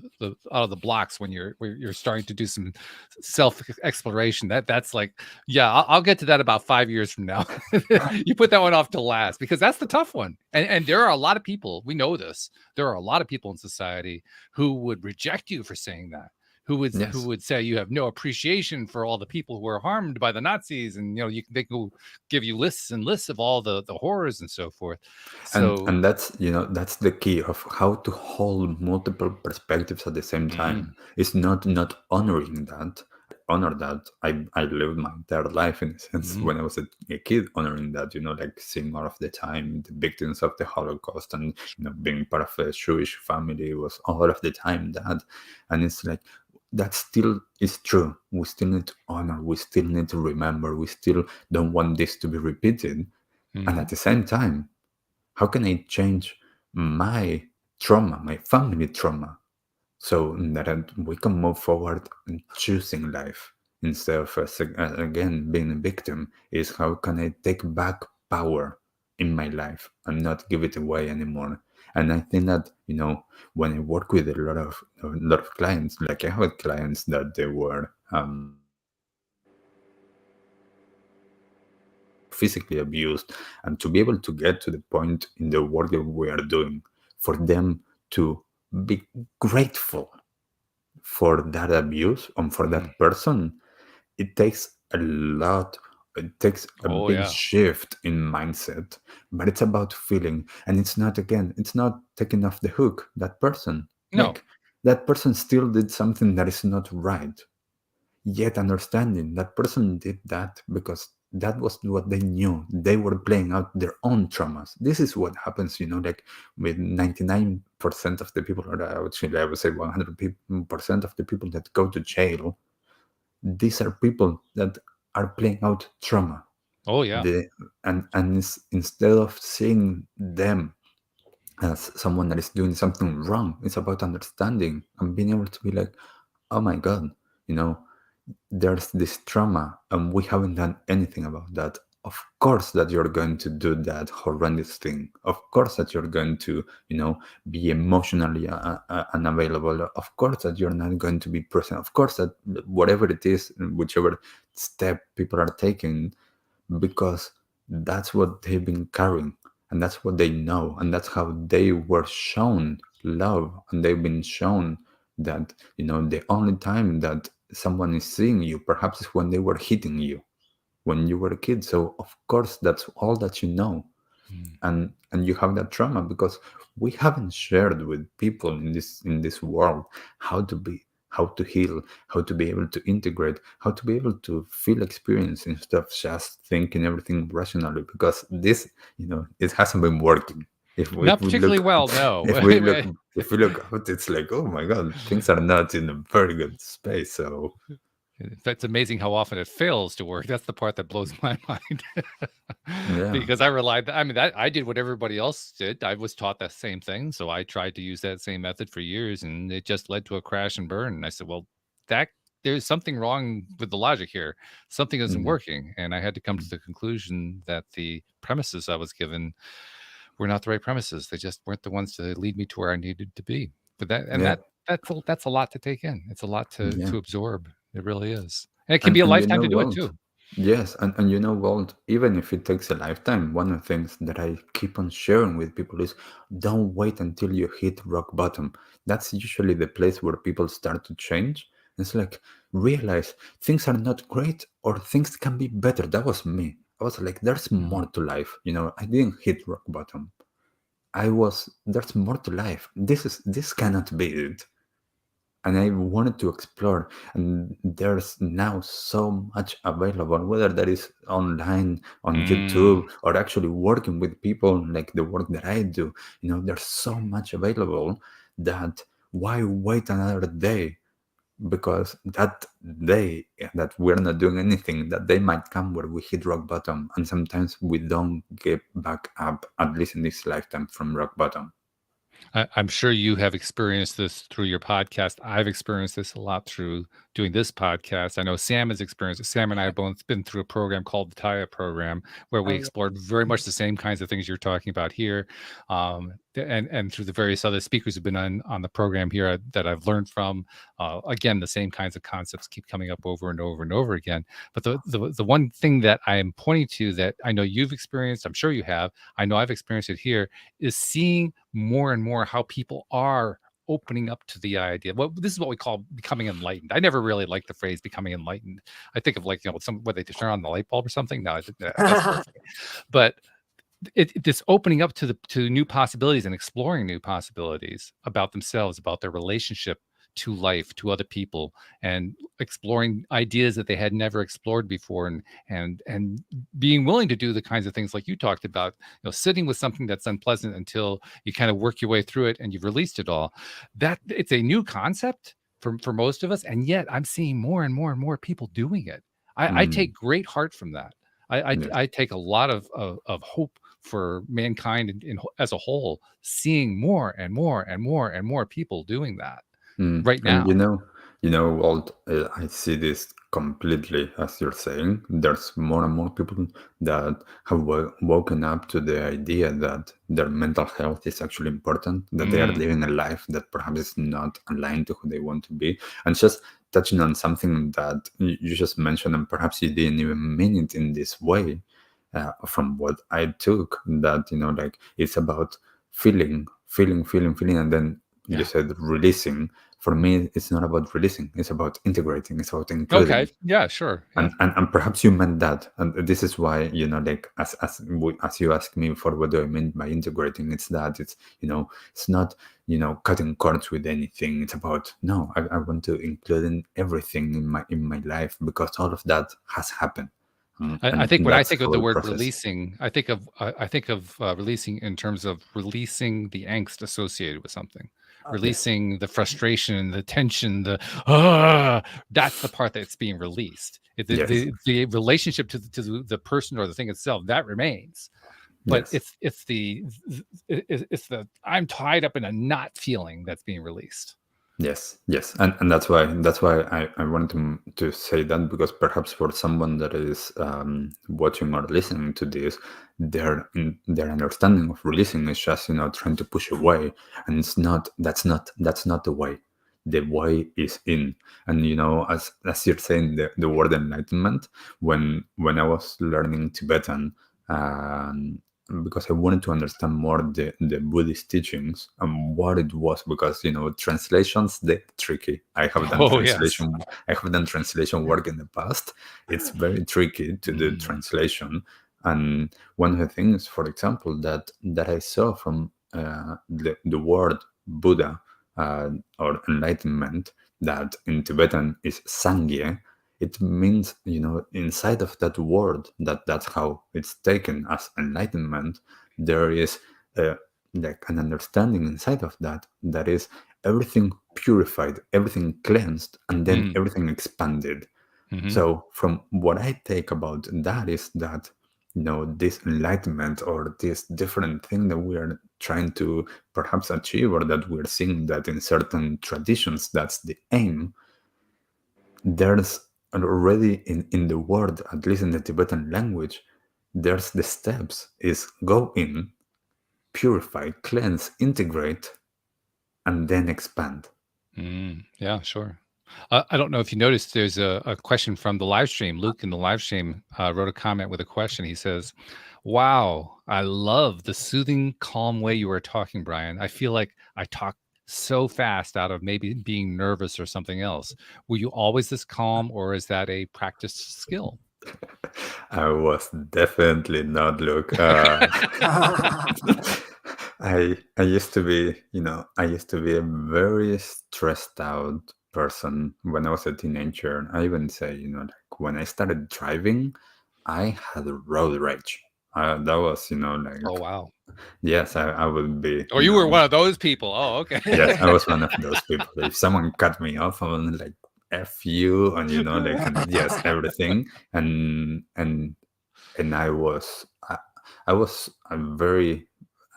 out of the blocks when you're starting to do some self exploration. That's like, yeah, I'll get to that about 5 years from now. You put that one off to last because that's the tough one. And there are a lot of people, we know this. There are a lot of people in society who would reject you for saying that, who Yes. would say you have no appreciation for all the people who were harmed by the Nazis, and they will give you lists and lists of all the horrors and so forth. and So and that's the key of how to hold multiple perspectives at the same time. It's not honoring that. Honor that. I lived my entire life, in a sense, when I was a kid, honoring that, like seeing all of the time the victims of the Holocaust, and being part of a Jewish family was all of the time that. And it's like, that still is true. We still need to honor, we still need to remember, we still don't want this to be repeated. And at the same time, how can I change my trauma, my family trauma, so that we can move forward and choosing life instead of again being a victim? Is how can I take back power in my life and not give it away anymore? And I think that when I work with a lot of clients, like I had clients that they were physically abused, and to be able to get to the point in the work that we are doing for them to be grateful for that abuse and for that person, it takes a lot It takes a Oh big yeah. shift in mindset, but it's about feeling. And it's not, again, it's not taking off the hook that person. No. Like, that person still did something that is not right, yet understanding that person did that because that was what they knew. They were playing out their own traumas. This is what happens, like with 99% of the people, or actually I would say 100% of the people that go to jail. These are people that are playing out trauma. Oh yeah. Instead of seeing them as someone that is doing something wrong, it's about understanding and being able to be like, oh my god, you know there's this trauma and we haven't done anything about that. Of course that you're going to do that horrendous thing. Of course that you're going to, be emotionally unavailable. Of course that you're not going to be present. Of course that whatever it is, whichever step people are taking, because that's what they've been carrying and that's what they know and that's how they were shown love, and they've been shown that the only time that someone is seeing you perhaps is when they were hitting you when you were a kid. So of course that's all that you know. Mm. And you have that trauma because we haven't shared with people in this world how to be, how to heal, how to be able to integrate, how to be able to feel experience instead of just thinking everything rationally, because this it hasn't been working. If Not we particularly look well, no. if we look if we look out, it's like, oh my god, things are not in a very good space. So That's amazing how often it fails to work. That's the part that blows my mind. yeah. Because I relied, I mean, that I did what everybody else did. I was taught that same thing. So I tried to use that same method for years and it just led to a crash and burn. And I said, well, that there's something wrong with the logic here. Something isn't Mhm. working. And I had to come to the conclusion that the premises I was given were not the right premises. They just weren't the ones to lead me to where I needed to be. But Yeah. that's a lot to take in. It's a lot Yeah. to absorb. It really is. And it can be a And lifetime to do it Walt, too. yes, and Walt, even if it takes a lifetime, one of the things that I keep on sharing with people is don't wait until you hit rock bottom. That's usually the place where people start to change. It's like, realize things are not great or things can be better. That was me. I was like, there's more to life. I didn't hit rock bottom. There's more to life. This cannot be it. And I wanted to explore. And there's now so much available, whether that is online on Mm. YouTube or actually working with people like the work that I do. There's so much available that why wait another day? Because that day that we're not doing anything, that day might come where we hit rock bottom, and sometimes we don't get back up, at least in this lifetime, from rock bottom. I'm sure you have experienced this through your podcast. I've experienced this a lot through doing this podcast. I know Sam has experienced it. Sam and I have both been through a program called the Tie-Up Program, where we Oh, yeah. explored very much the same kinds of things you're talking about here, and through the various other speakers who've been on the program here that I've learned from. Again, the same kinds of concepts keep coming up over and over and over again. But the one thing that I am pointing to that I know you've experienced, I'm sure you have, I know I've experienced it here, is seeing more and more how people are opening up to the idea. Well, this is what we call becoming enlightened. I never really liked the phrase becoming enlightened. I think of like, some where they turn on the light bulb or something. No, that's horrific. But this opening up to new possibilities and exploring new possibilities about themselves, about their relationship to life, to other people, and exploring ideas that they had never explored before, and being willing to do the kinds of things like you talked about, sitting with something that's unpleasant until you kind of work your way through it and you've released it all. That it's a new concept for most of us, and yet I'm seeing more and more and more people doing it. I Mm, take great heart from that. I yes. I take a lot of hope for mankind as a whole, seeing more and more and more and more people doing that right And now. Walt, I see this completely as you're saying. There's more and more people that have woken up to the idea that their mental health is actually important, that they are Mm, living a life that perhaps is not aligned to who they want to be. And just touching on something that you just mentioned, and perhaps you didn't even mean it in this way, from what I took, that, like it's about feeling, and then you yeah. said releasing. For me, it's not about releasing, it's about integrating, it's about including. Okay. Yeah, sure. Yeah. And perhaps you meant that, and this is why, like, as you asked me for what do I mean by integrating, it's that it's, it's not, cutting cords with anything. It's about, no, I want to include in everything in my life, because all of that has happened. I And think when I that's think of how the I word process. releasing, I think of releasing in terms of releasing the angst associated with something, releasing the frustration, the tension, that's the part that's being released. Yes. The relationship to the person or the thing itself, that remains. But Yes. it's the I'm tied up in a knot feeling that's being released. Yes, and that's why I wanted to say that, because perhaps for someone that is watching or listening to this, their understanding of releasing is just trying to push away, and it's not. That's not the way. The way is in, and as you're saying, the word enlightenment. When I was learning Tibetan, um, because I wanted to understand more the Buddhist teachings and what it was, because translations, they're tricky. I have done Yes. translation work in the past. It's very tricky to do translation. And one of the things, for example, that I saw from the word Buddha, or enlightenment, that in Tibetan is Sangye. It means, inside of that word, that's how it's taken as enlightenment. There is like an understanding inside of that is everything purified, everything cleansed, and then everything expanded. So from what I take about that is that, this enlightenment, or this different thing that we are trying to perhaps achieve, or that we're seeing that in certain traditions, that's the aim. There's already in the word, at least in the Tibetan language, there's the steps: is go in, purify, cleanse, integrate, and then expand. Yeah, sure. I don't know if you noticed, there's a question from the live stream. Luke in the live stream wrote a comment with a question. He says, "Wow, I love the soothing, calm way you were talking, Brian. I feel like I talk so fast out of maybe being nervous or something else. Were you always this calm, or is that a practiced skill?" I was definitely not, Luke. I used to be, a very stressed out person when I was a teenager. I even say, like when I started driving, I had a road rage. That was, like, Oh, wow. yes, I would be, Oh, you were one of those people. Oh, okay. yes, I was one of those people. If someone cut me off, I was like, F you, and like, and yes, everything. And I was a very,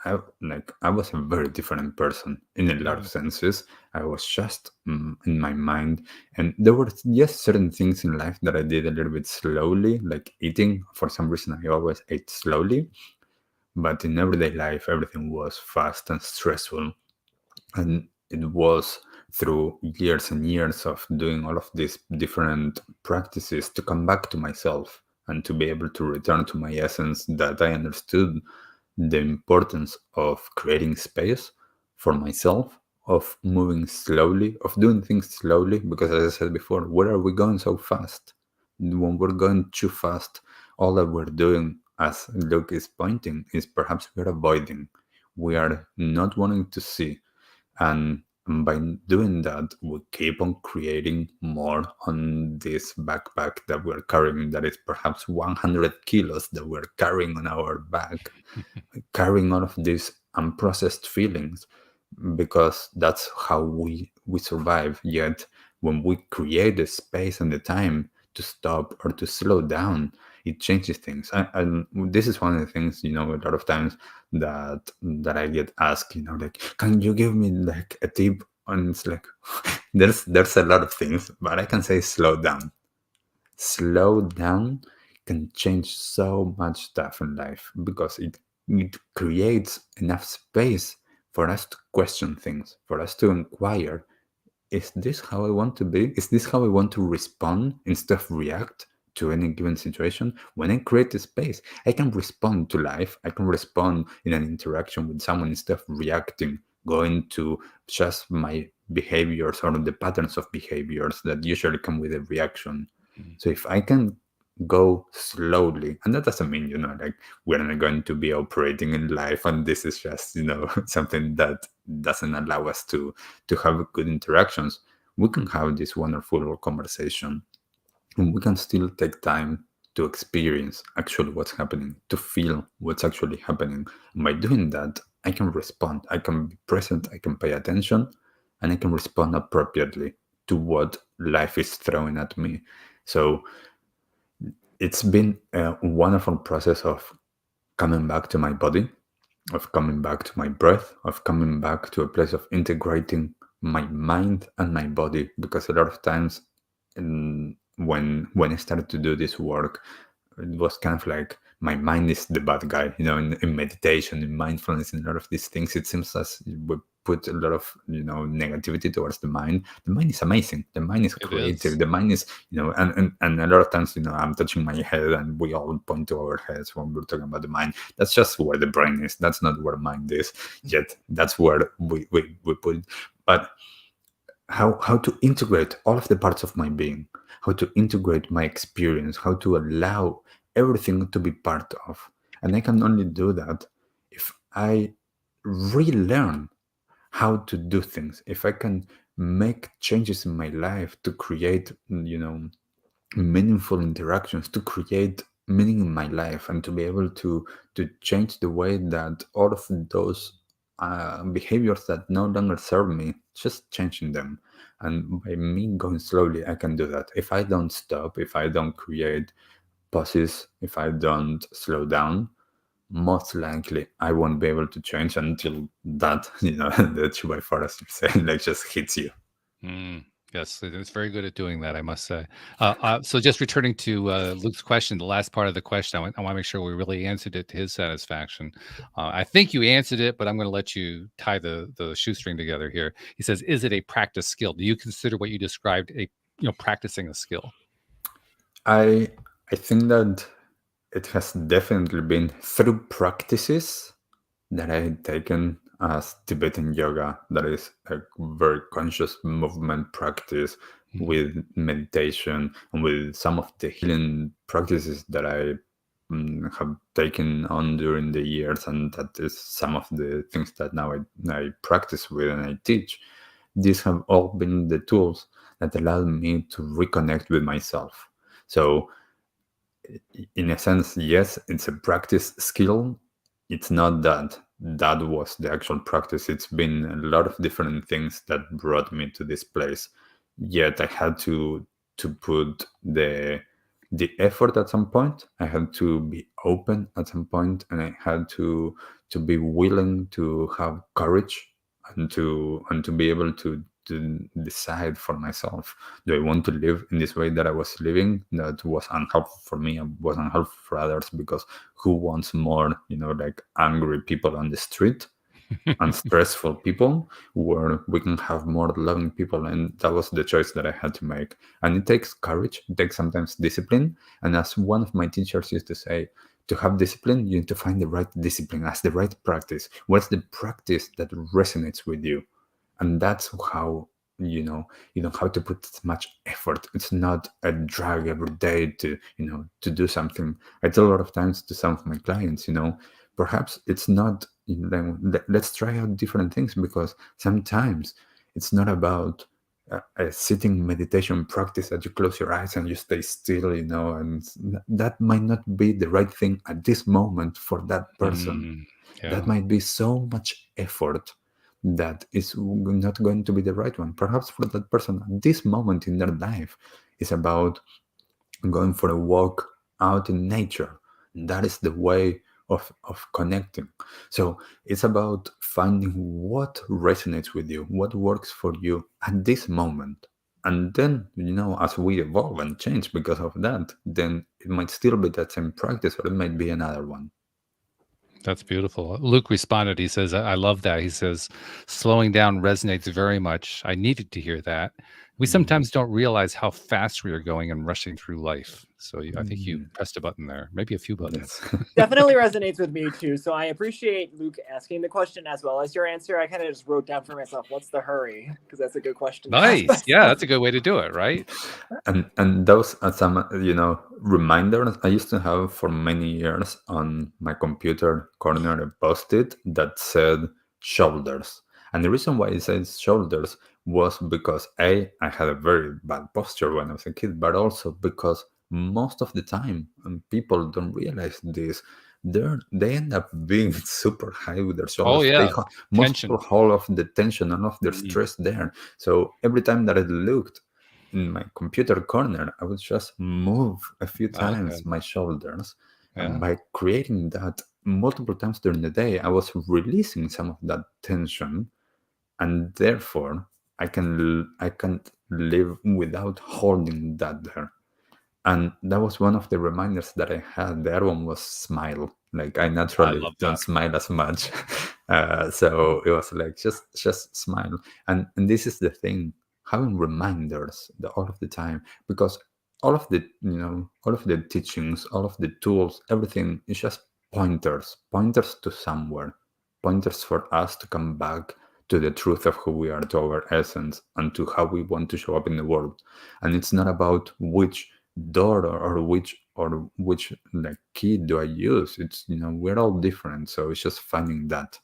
I was a very different person in a lot of senses. I was just in my mind, and there were just certain things in life that I did a little bit slowly, like eating. For some reason, I always ate slowly, but in everyday life, everything was fast and stressful. And it was through years and years of doing all of these different practices to come back to myself and to be able to return to my essence, that I understood the importance of creating space for myself, of moving slowly, of doing things slowly. Because as I said before, where are we going so fast? When we're going too fast, all that we're doing, as Luke is pointing, is perhaps we're avoiding. We are not wanting to see. And by doing that, we keep on creating more on this backpack that we're carrying, that is perhaps 100 kilos that we're carrying on our back, carrying all of these unprocessed feelings, because that's how we survive. Yet when we create the space and the time to stop or to slow down, it changes things. And this is one of the things, a lot of times that I get asked, like, can you give me like a tip? And it's like, there's a lot of things, but I can say slow down. Slow down can change so much stuff in life, because it creates enough space for us to question things, for us to inquire, is this how I want to be? Is this how I want to respond instead of react to any given situation? When I create a space, I can respond to life. I can respond in an interaction with someone instead of reacting, going to just my behaviors or the patterns of behaviors that usually come with a reaction. Mhm. So if I can go slowly, and that doesn't mean, like we're not going to be operating in life and this is just, something that doesn't allow us to have good interactions. We can have this wonderful conversation, and we can still take time to experience actually what's happening, to feel what's actually happening. And by doing that, I can respond, I can be present, I can pay attention, and I can respond appropriately to what life is throwing at me. So it's been a wonderful process of coming back to my body, of coming back to my breath, of coming back to a place of integrating my mind and my body. Because a lot of times, when I started to do this work, it was kind of like my mind is the bad guy. In meditation, in mindfulness, in a lot of these things, it seems as we put a lot of negativity towards the mind. The mind is amazing. The mind is creative. The mind is and a lot of times I'm touching my head, and we all point to our heads when we're talking about the mind. That's just where the brain is. That's not where mind is. Yet that's where we put it. But how to integrate all of the parts of my being, how to integrate my experience, how to allow everything to be part of. And I can only do that if I relearn how to do things, if I can make changes in my life to create, meaningful interactions, to create meaning in my life, and to be able to change the way that all of those behaviors that no longer serve me, just changing them. And by me going slowly, I can do that. If I don't stop, if I don't create pauses, if I don't slow down, most likely I won't be able to change until that, the 2 by 4, as you say, like just hits you. Yes, it's very good at doing that, I must say. So just returning to Luke's question, the last part of the question, I want to make sure we really answered it to his satisfaction. I think you answered it, but I'm going to let you tie the shoestring together here. He says, is it a practice skill? Do you consider what you described practicing a skill? I think that it has definitely been through practices that I had taken as Tibetan yoga, that is a very conscious movement practice, with meditation and with some of the healing practices that I have taken on during the years, and that is some of the things that now I practice with and I teach. These have all been the tools that allowed me to reconnect with myself. So in a sense, yes, it's a practice skill. It's not that was the actual practice. It's been a lot of different things that brought me to this place. Yet I had to put the effort at some point. I had to be open at some point, and I had to be willing to have courage, and to be able to decide for myself. Do I want to live in this way that I was living, that was unhelpful for me and was unhelpful for others? Because who wants more, like angry people on the street and stressful people, where we can have more loving people? And that was the choice that I had to make. And it takes courage, it takes sometimes discipline. And as one of my teachers used to say, to have discipline, you need to find the right discipline as the right practice. What's the practice that resonates with you? And that's how, you don't have to put much effort. It's not a drag every day to do something. I tell a lot of times to some of my clients, perhaps it's not, let's try out different things, because sometimes it's not about a sitting meditation practice that you close your eyes and you stay still, and that might not be the right thing at this moment for that person. That might be so much effort that is not going to be the right one. Perhaps for that person at this moment in their life is about going for a walk out in nature. That is the way of connecting. So it's about finding what resonates with you, what works for you at this moment. And then, as we evolve and change because of that, then it might still be that same practice, or it might be another one. That's beautiful. Luke responded. He says, I love that. He says, slowing down resonates very much. I needed to hear that. We sometimes don't realize how fast we are going and rushing through life. So I think you pressed a button there, maybe a few buttons. Yes. Definitely resonates with me too. So I appreciate Luke asking the question as well as your answer. I kind of just wrote down for myself, what's the hurry? Because that's a good question. Nice. Yeah, that's a good way to do it, right? And those are some reminders I used to have for many years on my computer corner, a post-it that said shoulders. And the reason why it says shoulders was because I had a very bad posture when I was a kid, but also because most of the time, and people don't realize this, they end up being super high with their Oh shoulders. They yeah, have tension. most all of the tension and of their Mhm. stress there. So every time that I looked in my computer corner, I would just move a few times Okay. my shoulders. And Yeah. by creating that multiple times during the day, I was releasing some of that tension, and therefore I can't live without holding that there. And that was one of the reminders that I had. The other one was smile. Like I I naturally love don't that. smile as much, so it was like just smile. And this is the thing, having reminders all of the time, because all of the all of the teachings, all of the tools, everything is just pointers to somewhere, pointers for us to come back to the truth of who we are, to our essence, and to how we want to show up in the world. And it's not about which door or which like key do I use. It's we're all different, so it's just finding that.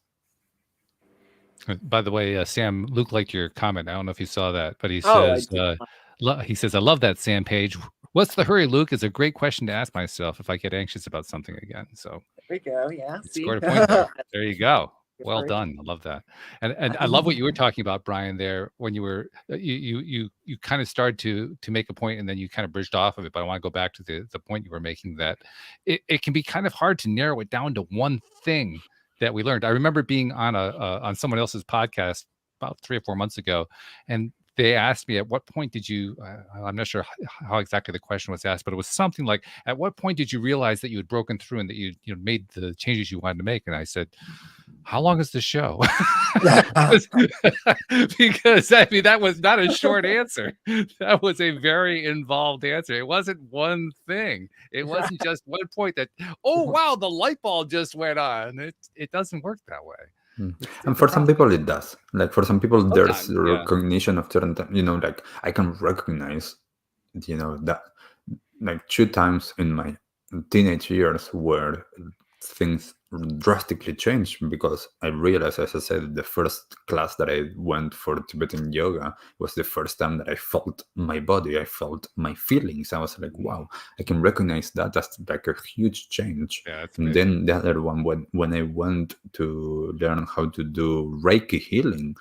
By the way, Sam, Luke liked your comment. I don't know if you saw that, but he Oh, I says, did. I love that, Sam Page. What's the hurry, Luke? Is a great question to ask myself if I get anxious about something again. So There we go. Yeah. you See. scored a point there. There you go. Well Sorry. done. I love that, and I love what you were talking about, Brian. There, when you were you kind of started to make a point, and then you kind of bridged off of it. But I want to go back to the point you were making, that it can be kind of hard to narrow it down to one thing that we learned. I remember being on on someone else's podcast about 3 or 4 months ago, and they asked me, at what point did you I'm not sure how exactly the question was asked, but it was something like, at what point did you realize that you had broken through and that you made the changes you wanted to make? And I said, how long is the show? Because I mean, that was not a short answer. That was a very involved answer. It wasn't one thing. It wasn't just one point that, oh wow, the light bulb just went on. It doesn't work that way. And for some people it does. Like for some people there's Sometimes, yeah. recognition of certain like I can recognize that like 2 times in my teenage years where things drastically changed, because I realized, as I said, the first class that I went for Tibetan yoga was the first time that I felt my body, I felt my feelings. I was like, wow, I can recognize that. That's like a huge change. Yeah, that's And amazing. then the other one, when I went to learn how to do Reiki healing,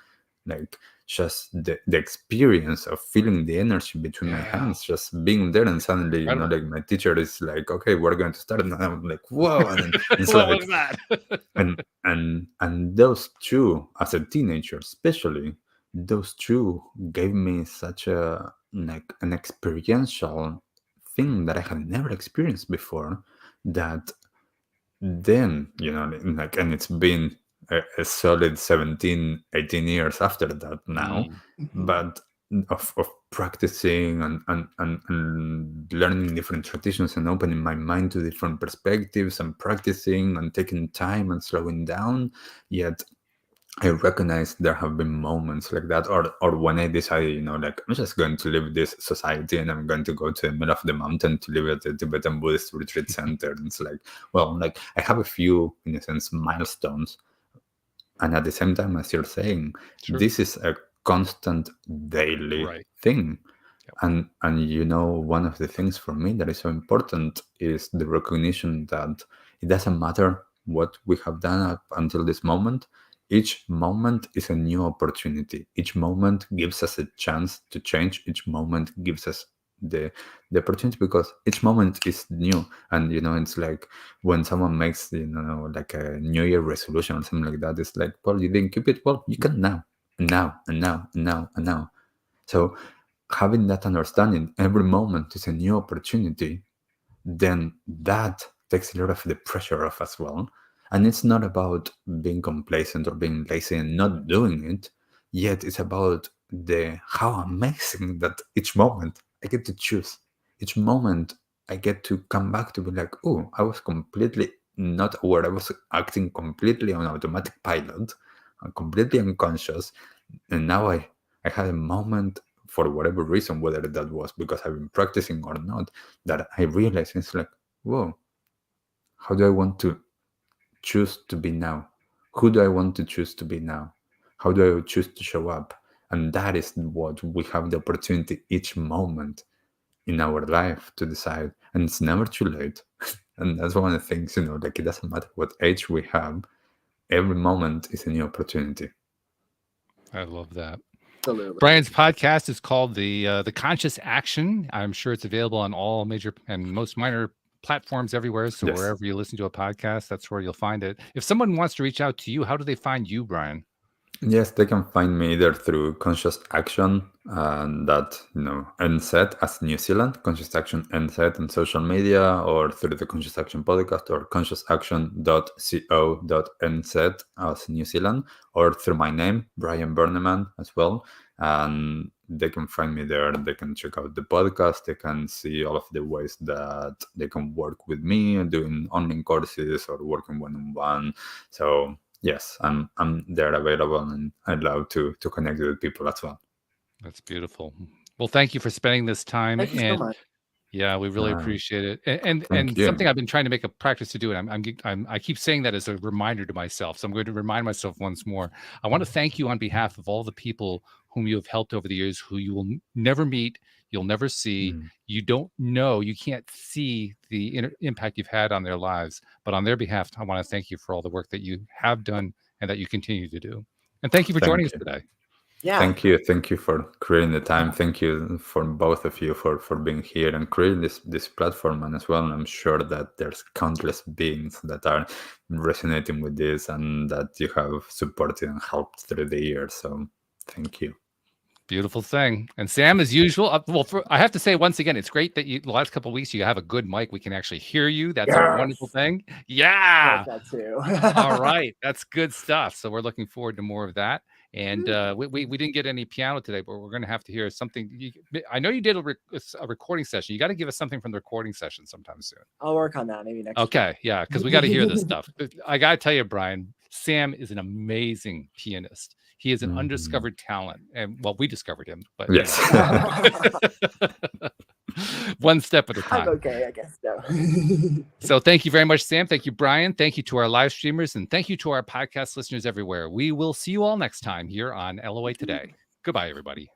like just the experience of feeling the energy between my hands, just being there, and suddenly Incredible. like my teacher is like, okay, we're going to start, and I'm like, whoa. And it's What like, was that? and those two, as a teenager especially, those two gave me such a like an experiential thing that I had never experienced before, that then like, and it's been a solid 17-18 years after that now, but of practicing and learning different traditions and opening my mind to different perspectives and practicing and taking time and slowing down. Yet I recognize there have been moments like that, or when I decided, like, I'm just going to leave this society and I'm going to go to the middle of the mountain to live at the Tibetan Buddhist retreat center. And it's like, well, like I have a few, in a sense, milestones, and at the same time, as you're saying, Sure. this is a constant daily Right. thing. Yep. And one of the things for me that is so important is the recognition that it doesn't matter what we have done up until this moment. Each moment is a new opportunity. Each moment gives us a chance to change. Each moment gives us the opportunity, because each moment is new. And it's like when someone makes like a New Year resolution or something like that, it's like, well, you didn't keep it, well, you can now and now and now and now and now. So having that understanding, every moment is a new opportunity, then that takes a lot of the pressure off as well. And it's not about being complacent or being lazy and not doing it, yet it's about the how amazing that each moment I get to choose. Each moment I get to come back to be like, oh, I was completely not aware. I was acting completely on automatic pilot, completely unconscious. And now I had a moment, for whatever reason, whether that was because I've been practicing or not, that I realized it's like, whoa, how do I want to choose to be now? Who do I want to choose to be now? How do I choose to show up? And that is what we have the opportunity each moment in our life to decide. And it's never too late. And that's one of the things, like it doesn't matter what age we have, every moment is a new opportunity. I love that. Absolutely. Brian's podcast is called the Conscious Action. I'm sure it's available on all major and most minor platforms everywhere. So Yes. wherever you listen to a podcast, that's where you'll find it. If someone wants to reach out to you, how do they find you, Brian? Yes, they can find me either through Conscious Action, and that, NZ as New Zealand, Conscious Action NZ on social media, or through the Conscious Action podcast, or consciousaction.co.nz as New Zealand, or through my name, Brian Berneman, as well. And they can find me there. They can check out the podcast. They can see all of the ways that they can work with me, doing online courses or working one-on-one. So yes, I'm there available, and I'd love to connect with people as well. That's beautiful. Well, thank you for spending this time. Thank you so much. Yeah, we really appreciate it. And Thank you. something I've been trying to make a practice to do, and I keep saying that as a reminder to myself. So I'm going to remind myself once more. I want to thank you on behalf of all the people whom you have helped over the years, who you will never meet, you'll never see, you don't know, you can't see the impact you've had on their lives. But on their behalf, I want to thank you for all the work that you have done and that you continue to do. And thank you for joining us today. Yeah. Thank you for creating the time. Thank you for both of you for being here and creating this platform. And as well, I'm sure that there's countless beings that are resonating with this and that you have supported and helped through the years. So thank you. Beautiful thing. And Sam, as usual, I have to say once again, it's great that the last couple of weeks you have a good mic. We can actually hear you. That's a wonderful thing. Yeah. I like that too. All right. That's good stuff. So we're looking forward to more of that. And we didn't get any piano today, but we're going to have to hear something. I know you did a recording session. You got to give us something from the recording session sometime soon. I'll work on that maybe next Okay. Week. Yeah. Because we got to hear this stuff. I got to tell you, Brian, Sam is an amazing pianist. He is an undiscovered talent. And well, we discovered him. But yes. One step at a time. I'm okay, I guess so. So thank you very much, Sam. Thank you, Brian. Thank you to our live streamers, and thank you to our podcast listeners everywhere. We will see you all next time here on LOA Today. Goodbye, everybody.